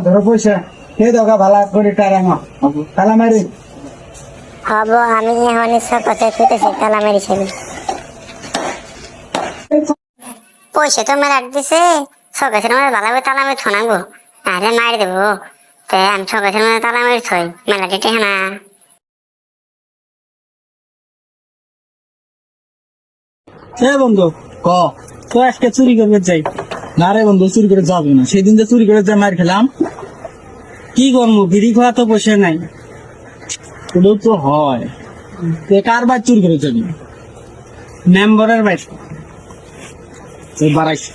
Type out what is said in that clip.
ধরো পয়সা কে দোকা ভালা করে টারাঙা তালা মারি হব আমি এখন ইচ্ছা কথা ছুটেছি তালা মেরে ছেলে পয়সা তো আমার রাখ দিছে সকাশের মধ্যে ভালো করে তালা মেরে থনাবো নাহলে মারি দেবো তাই আমি সকাশের মধ্যে তালা মেরে থই মেলা ডেটে না এ বন্ধু ক তো আজকে চুরি করবে যাই। না রে বন্ধু চুরি করে যাবো না সেদিন যে চুরি করে যা মার খেলাম কি করবো বিড়ি খাওয়া তো বসে নাই। ওটাও তো হয় তে কার বাদ চুরি করে যাবি মেম্বারের বাইক বাড়াইছে